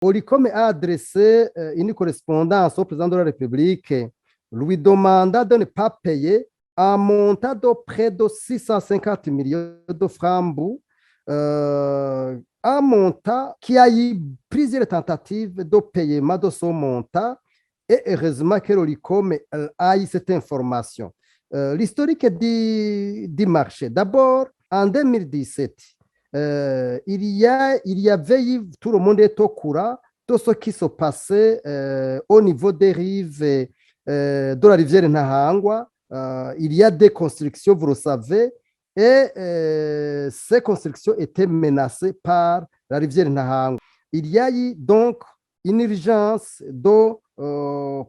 Oricom a adressé une correspondance au président de la République lui demandant de ne pas payer un montant de près de 650 millions de francs, un montant qui a eu plusieurs tentatives de paiement de ce montant et heureusement que l'ORICOM a eu cette information. L'historique du marché. D'abord, en 2017, il y avait eu, tout le monde est au courant de ce qui se passait au niveau des rives de la rivière Ntahangwa. Il y a des constructions, vous le savez, et ces constructions étaient menacées par la rivière Ntahangwa. Il y a eu donc une urgence de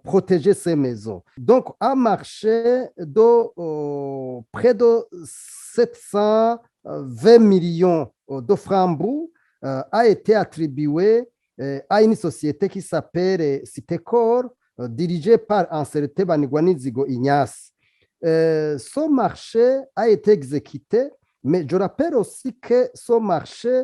protéger ces maisons. Donc, un marché de près de 720 millions de francs a été attribué à une société qui s'appelle Citecor, dirigée par un certain Banigwanizigo Ignace. Ce marché a été exécuté, mais je rappelle aussi que ce marché,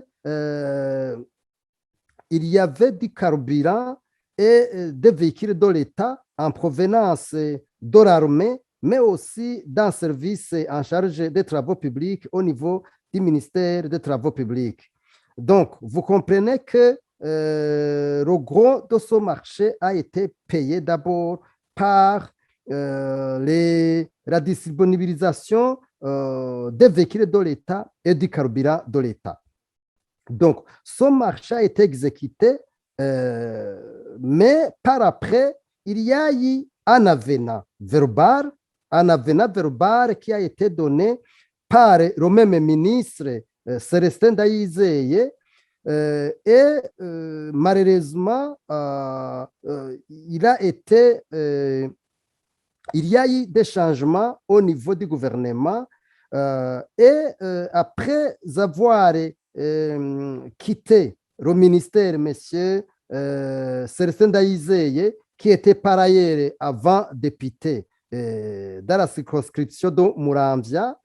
il y avait du carburant et des véhicules de l'État en provenance de l'armée, mais aussi d'un service en charge des travaux publics au niveau du ministère des Travaux publics. Donc, vous comprenez que le gros de ce marché a été payé d'abord par la disponibilisation des véhicules de l'État et du carburant de l'État. Donc, ce marché a été exécuté, mais par après, il y a eu un avenant verbal qui a été donné par le même ministre Célestin Ndayizeye, et malheureusement, il y a eu des changements au niveau du gouvernement, et après avoir quitté le ministère, M. Célestin Ndayizeye, qui était par ailleurs avant député dans la circonscription de Muramvya,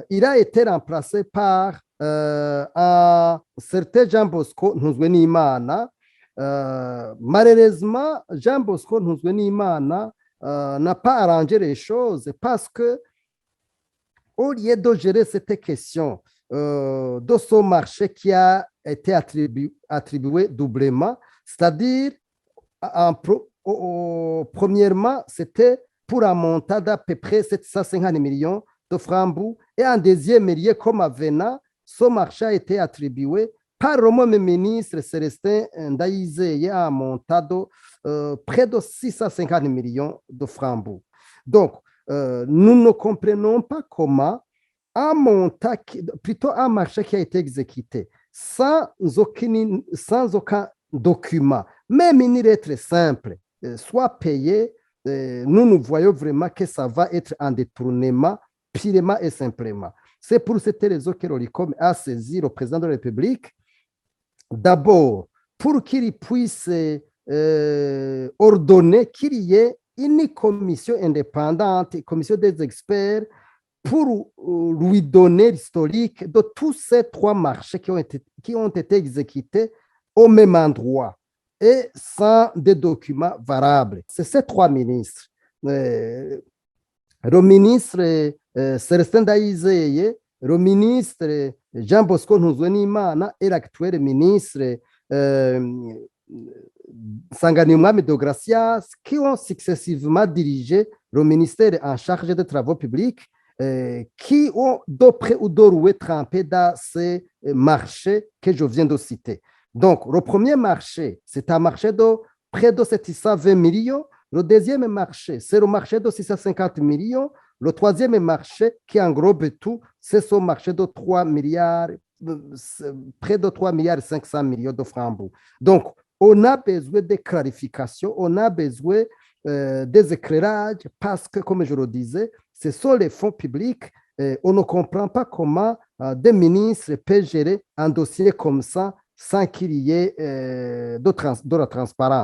il a été remplacé par un certain Jean Bosco Ntuzwenimana. Malheureusement, Jean Bosco Ntuzwenimana n'a pas arrangé les choses parce que, au lieu de gérer cette question de ce marché qui a été attribué doublement, c'est-à-dire, premièrement, c'était pour un montant d'à peu près 750 millions de francs, et en deuxième lieu, comme avenant, ce marché a été attribué par le même ministre Célestin Ndayizeye à un montant de près de 650 millions de francs. Donc, nous ne comprenons pas comment un montant, plutôt un marché qui a été exécuté sans aucun document, même une lettre simple, soit payé, nous voyons vraiment que ça va être un détournement purement et simplement. C'est pour cette raison que l'ORICOM a saisi le président de la République, d'abord pour qu'il puisse ordonner qu'il y ait une commission indépendante, commission des experts, pour lui donner l'historique de tous ces trois marchés qui ont été exécutés au même endroit et sans des documents valables. C'est ces trois ministres. Le ministre Célestin Ndayizeye, le ministre Jean Bosco Ntuzwenimana et l'actuel ministre Sanganimwami Deogracias, qui ont successivement dirigé le ministère en charge des travaux publics, qui ont de près ou de loin trempé dans ces marchés que je viens de citer. Donc, le premier marché, c'est un marché de près de 720 millions. Le deuxième marché, c'est le marché de 650 millions. Le troisième marché, qui englobe tout, c'est ce marché de 3 milliards, près de 3 milliards 500 millions de francs. Donc, on a besoin de clarifications, on a besoin des éclairages, parce que, comme je le disais, ce sont les fonds publics. On ne comprend pas comment des ministres peuvent gérer un dossier comme ça sans qu'il y ait de la transparence.